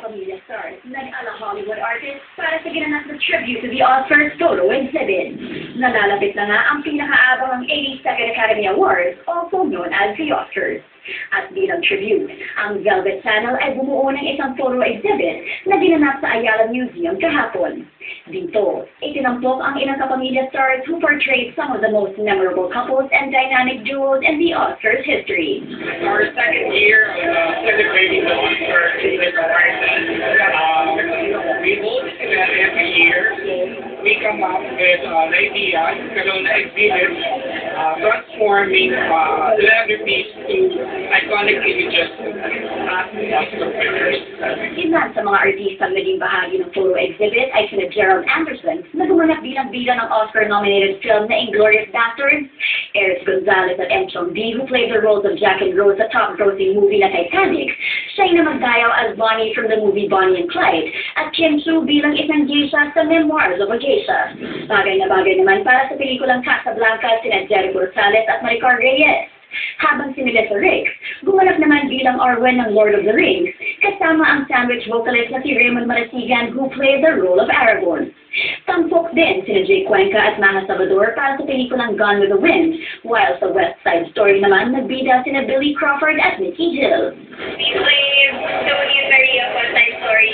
Kapamilya stars, nag-ala Hollywood artists para sa ginanap na tribute to the Oscars photo exhibit. Nalalapit na nga ang pinakaabangang 82nd Academy Awards, also known as the Oscars. At bilang tribute, ang Velvet Channel ay bumuo ng isang photo exhibit na ginanap sa Ayala Museum kahapon. Dito, itinampok ang ilang kapamilya stars who portrayed some of the most memorable couples and dynamic duos in the Oscars history. Our second year of celebrating the Oscars in the party. We hold it every year, so we come up with an idea, karoon na exhibit, transforming celebrities to iconic images as Oscar winners. Ilan sa mga artistang naging bahagi ng photo exhibit ay sina Gerald Anderson, na gumanap bilang bida ng Oscar-nominated film na Inglourious Basterds, Eris Gonzalez at M. Chong D, who played the roles of Jack and Rose sa top-grossing movie na Titanic, siya na magdayaw as Bonnie from the movie Bonnie and Clyde, at Kim Chu bilang isang geisha sa Memoirs of a Geisha. Bagay na bagay naman para sa pelikulang Casablanca sina Jericho Rosales at Maricar Reyes. Habang si Melissa Ricks, gumanap naman bilang Arwen ng Lord of the Rings, kasama ang sandwich vocalist na si Raymond Marasigan who played the role of Aragorn. Tampok din sina Jay Cuenca at Maha Salvador para sa pelikulang Gone with the Wind, while sa West Side Story naman nagbida sina Billy Crawford at Nikki Gill. We played Tony and Maria West Side Story.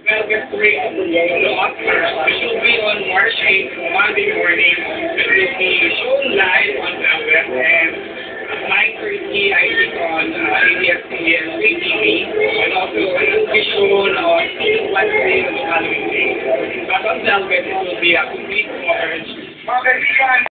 Velvet Parade of the Oscars, which will be on March 8th, Monday morning. It will be shown live on Velvet and at 9:30, I think, on ABS-CBN Free TV, and also it will be shown on Wednesday on the following day. But on Velvet, it will be a complete coverage. Mga kaibigan,